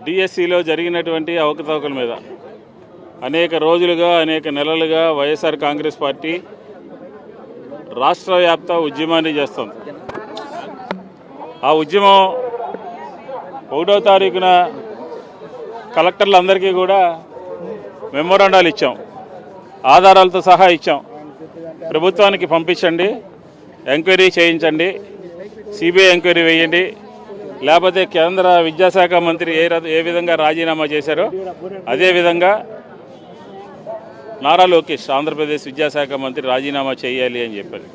డిఎస్సిలో జరిగినటువంటి అవకతవకల మీద అనేక రోజులుగా అనేక నెలలుగా వైఎస్ఆర్ కాంగ్రెస్ పార్టీ రాష్ట్ర వ్యాప్త ఉద్యమాన్ని చేస్తుంది. ఆ ఉద్యమం 1వ తారీఖున కలెక్టర్లందరికీ కూడా మెమోరాండాలు ఇచ్చాం, ఆధారాలతో సహా ఇచ్చాం. ప్రభుత్వానికి పంపించండి, ఎంక్వైరీ చేయించండి, సిబిఐ ఎంక్వైరీ వేయండి, లేకపోతే కేంద్ర విద్యాశాఖ మంత్రి ఏ విధంగా రాజీనామా చేశారో అదేవిధంగా నారా లోకేష్ ఆంధ్రప్రదేశ్ విద్యాశాఖ మంత్రి రాజీనామా చేయాలి అని చెప్పారు.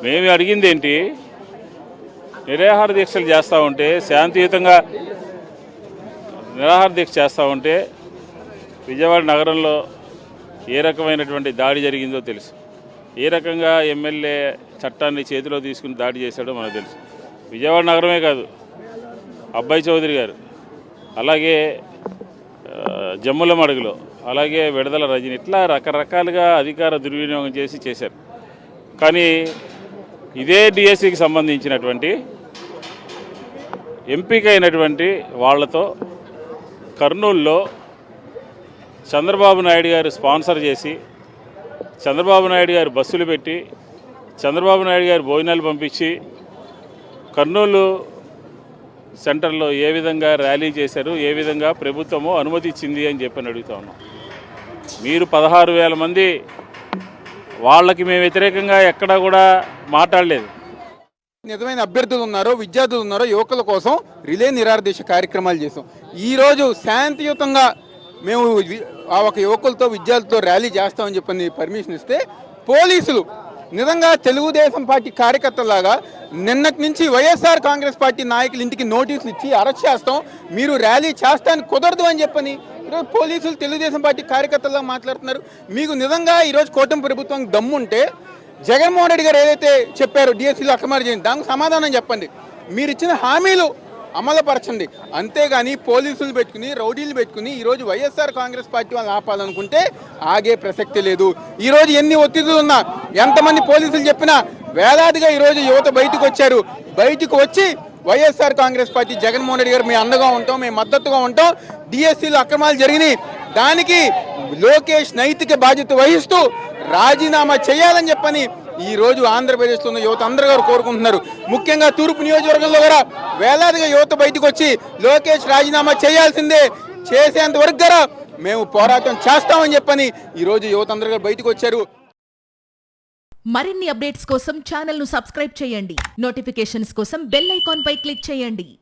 మేము అడిగింది ఏంటి, నిరాహార దీక్షలు చేస్తూ ఉంటే, శాంతియుతంగా నిరాహార దీక్ష చేస్తూ ఉంటే విజయవాడ నగరంలో ఏ రకమైనటువంటి దాడి జరిగిందో తెలుసు. ఏ రకంగా ఎమ్మెల్యే చట్టాన్ని చేతిలో తీసుకుని దాడి చేశాడో మనకు తెలుసు. విజయవాడ నగరమే కాదు, అబ్బాయి చౌదరి గారు, అలాగే జమ్ముల మడుగులో, అలాగే విడదల రజని, ఇట్లా రకరకాలుగా అధికార దుర్వినియోగం చేశారు. కానీ ఇదే డిఎస్సికి సంబంధించినటువంటి ఎంపికైనటువంటి వాళ్లతో కర్నూలులో చంద్రబాబు నాయుడు గారు స్పాన్సర్ చేసి, చంద్రబాబు నాయుడు గారు బస్సులు పెట్టి, చంద్రబాబు నాయుడు గారు భోజనాలు పంపించి కర్నూలు సెంటర్లో ఏ విధంగా ర్యాలీ చేశారు, ఏ విధంగా ప్రభుత్వము అనుమతించింది అని చెప్పని అడుగుతా ఉన్నాం. మీరు 16,000 మంది, వాళ్ళకి మేము వ్యతిరేకంగా ఎక్కడా కూడా మాట్లాడలేదు. నిజమైన అభ్యర్థులు ఉన్నారో, విద్యార్థులు ఉన్నారో, యువకుల కోసం రిలే నిరాదేశ కార్యక్రమాలు చేసాం. ఈరోజు శాంతియుతంగా మేము ఆ ఒక యువకులతో విద్యార్థులతో ర్యాలీ చేస్తామని చెప్పని పర్మిషన్ ఇస్తే పోలీసులు నిజంగా తెలుగుదేశం పార్టీ కార్యకర్తలాగా నిన్నటి నుంచి వైఎస్ఆర్ కాంగ్రెస్ పార్టీ నాయకుల ఇంటికి నోటీసులు ఇచ్చి అరెస్ట్ చేస్తాం, మీరు ర్యాలీ చేస్తానికి కుదరదు అని చెప్పని ఈరోజు పోలీసులు తెలుగుదేశం పార్టీ కార్యకర్తలా మాట్లాడుతున్నారు. మీకు నిజంగా ఈరోజు కూటమి ప్రభుత్వం దమ్ముంటే జగన్మోహన్ రెడ్డి గారు ఏదైతే చెప్పారో డిఎస్సీలో అక్రమాలు చేయండి, దానికి సమాధానం చెప్పండి. మీరు ఇచ్చిన హామీలు అమలుపరచండి. అంతేగాని పోలీసులు పెట్టుకుని, రౌడీలు పెట్టుకుని ఈరోజు వైఎస్ఆర్ కాంగ్రెస్ పార్టీ వాళ్ళని ఆపాలనుకుంటే ఆగే ప్రసక్తి లేదు. ఈరోజు ఎన్ని ఒత్తిడులు ఉన్నా, ఎంతమంది పోలీసులు చెప్పినా వేలాదిగా ఈరోజు యువత బయటకు వచ్చారు. బయటకు వచ్చి వైఎస్ఆర్ కాంగ్రెస్ పార్టీ జగన్మోహన్ రెడ్డి గారు మేము అండగా ఉంటాం, మేము మద్దతుగా ఉంటాం, డిఎస్సీలో అక్రమాలు జరిగినాయి, దానికి లోకేష్ నైతిక బాధ్యత వహిస్తూ రాజీనామా చేయాలని చెప్పని ఈరోజు ఆంధ్రప్రదేశ్లో ఉన్న యువత అందరూ గారు కోరుకుంటున్నారు. ముఖ్యంగా తూర్పు నియోజకవర్గంలో కూడా వేలాదిగా యువత బయటకు వచ్చి లోకేష్ రాజీనామా చేయాల్సిందే, చేసేంత వరకు కూడా మేము పోరాటం చేస్తామని చెప్పని ఈరోజు యువత అందరూ గారు బయటకు వచ్చారు. మరిన్ని అప్డేట్స్ కోసం ఛానల్ ను సబ్స్క్రైబ్ చేయండి. నోటిఫికేషన్స్ కోసం బెల్ ఐకాన్ పై క్లిక్ చేయండి.